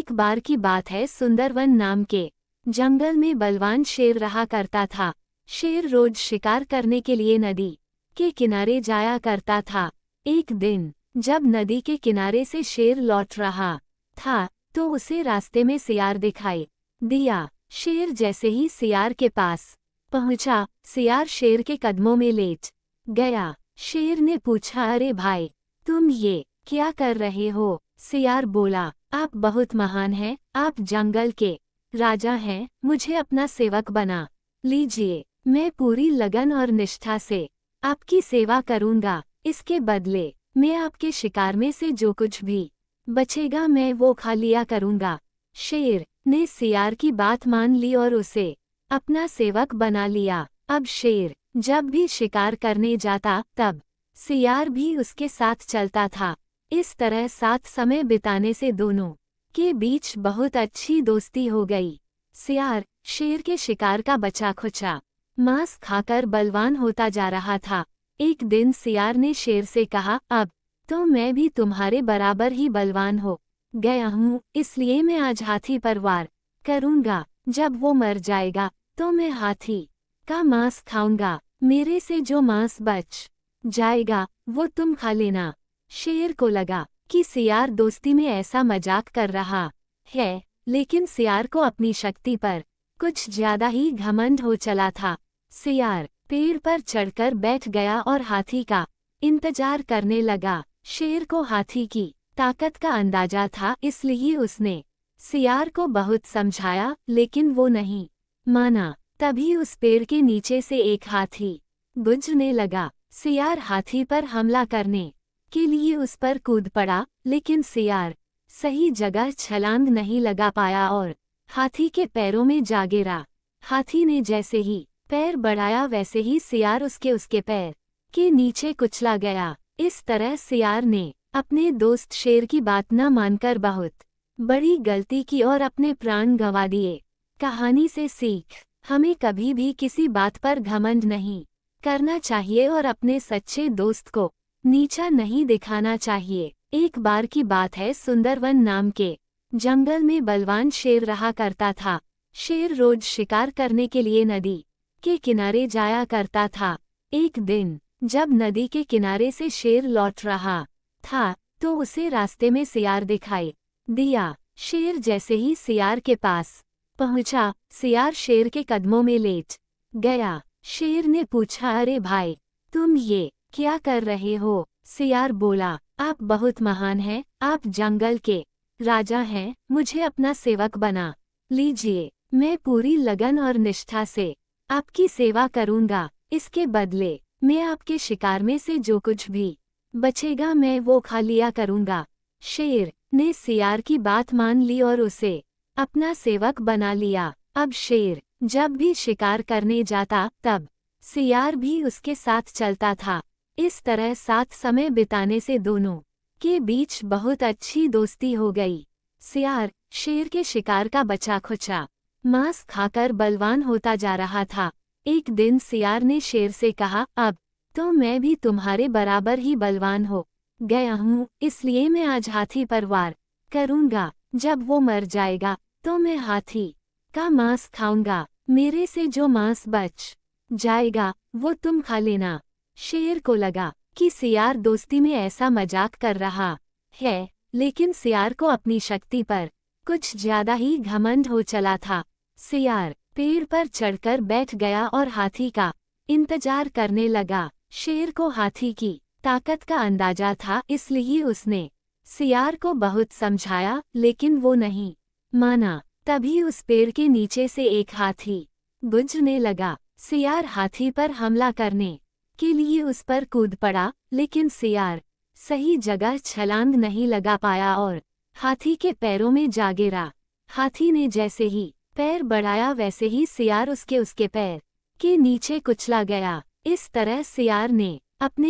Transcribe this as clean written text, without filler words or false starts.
एक बार की बात है, सुंदरवन नाम के जंगल में बलवान शेर रहा करता था। शेर रोज शिकार करने के लिए नदी के किनारे जाया करता था। एक दिन जब नदी के किनारे से शेर लौट रहा था तो उसे रास्ते में सियार दिखाई दिया। शेर जैसे ही सियार के पास पहुंचा, सियार शेर के कदमों में लेट गया। शेर ने पूछा, अरे भाई, तुम ये क्या कर रहे हो? सियार बोला, आप बहुत महान हैं, आप जंगल के राजा हैं, मुझे अपना सेवक बना लीजिए। मैं पूरी लगन और निष्ठा से आपकी सेवा करूंगा। इसके बदले मैं आपके शिकार में से जो कुछ भी बचेगा मैं वो खा लिया करूंगा। शेर ने सियार की बात मान ली और उसे अपना सेवक बना लिया। अब शेर जब भी शिकार करने जाता तब सियार भी उसके साथ चलता था। इस तरह साथ समय बिताने से दोनों के बीच बहुत अच्छी दोस्ती हो गई। सियार शेर के शिकार का बचा खुचा मांस खाकर बलवान होता जा रहा था। एक दिन सियार ने शेर से कहा, अब तो मैं भी तुम्हारे बराबर ही बलवान हो गया हूँ, इसलिए मैं आज हाथी पर वार करूंगा। जब वो मर जाएगा तो मैं हाथी का मांस खाऊंगा। मेरे से जो मांस बच जाएगा वो तुम खा लेना। शेर को लगा कि सियार दोस्ती में ऐसा मजाक कर रहा है, लेकिन सियार को अपनी शक्ति पर कुछ ज्यादा ही घमंड हो चला था। सियार पेड़ पर चढ़कर बैठ गया और हाथी का इंतजार करने लगा। शेर को हाथी की ताकत का अंदाजा था, इसलिए उसने सियार को बहुत समझाया, लेकिन वो नहीं माना। तभी उस पेड़ के नीचे से एक हाथी गुजरने लगा। सियार हाथी पर हमला करने के लिए उस पर कूद पड़ा, लेकिन सियार सही जगह छलांग नहीं लगा पाया और हाथी के पैरों में जा गिरा। हाथी ने जैसे ही पैर बढ़ाया वैसे ही सियार उसके पैर के नीचे कुचला गया। इस तरह सियार ने अपने दोस्त शेर की बात न मानकर बहुत बड़ी गलती की और अपने प्राण गंवा दिए। कहानी से सीख, हमें कभी भी किसी बात पर घमंड नहीं करना चाहिए और अपने सच्चे दोस्त को नीचा नहीं दिखाना चाहिए। एक बार की बात है, सुंदरवन नाम के जंगल में बलवान शेर रहा करता था। शेर रोज शिकार करने के लिए नदी के किनारे जाया करता था। एक दिन जब नदी के किनारे से शेर लौट रहा था तो उसे रास्ते में सियार दिखाई दिया। शेर जैसे ही सियार के पास पहुंचा, सियार शेर के कदमों में लेट गया। शेर ने पूछा, अरे भाई, तुम ये क्या कर रहे हो? सियार बोला, आप बहुत महान हैं, आप जंगल के राजा हैं, मुझे अपना सेवक बना लीजिए। मैं पूरी लगन और निष्ठा से आपकी सेवा करूंगा। इसके बदले मैं आपके शिकार में से जो कुछ भी बचेगा मैं वो खा लिया करूंगा। शेर ने सियार की बात मान ली और उसे अपना सेवक बना लिया। अब शेर जब भी शिकार करने जाता तब सियार भी उसके साथ चलता था। इस तरह साथ समय बिताने से दोनों के बीच बहुत अच्छी दोस्ती हो गई। सियार शेर के शिकार का बचा खुचा मांस खाकर बलवान होता जा रहा था। एक दिन सियार ने शेर से कहा, अब तो मैं भी तुम्हारे बराबर ही बलवान हो गया हूँ, इसलिए मैं आज हाथी पर वार करूंगा। जब वो मर जाएगा तो मैं हाथी का मांस खाऊंगा। मेरे से जो मांस बच जाएगा वो तुम खा लेना। शेर को लगा कि सियार दोस्ती में ऐसा मजाक कर रहा है, लेकिन सियार को अपनी शक्ति पर कुछ ज्यादा ही घमंड हो चला था। सियार पेड़ पर चढ़कर बैठ गया और हाथी का इंतजार करने लगा। शेर को हाथी की ताकत का अंदाजा था, इसलिए उसने सियार को बहुत समझाया, लेकिन वो नहीं माना। तभी उस पेड़ के नीचे से एक हाथी गुजरने लगा। सियार हाथी पर हमला करने के लिए उस पर कूद पड़ा, लेकिन सियार सही जगह छलांग नहीं लगा पाया और हाथी के पैरों में जा गिरा। हाथी ने जैसे ही पैर बढ़ाया वैसे ही सियार उसके पैर के नीचे कुचला गया। इस तरह सियार ने अपने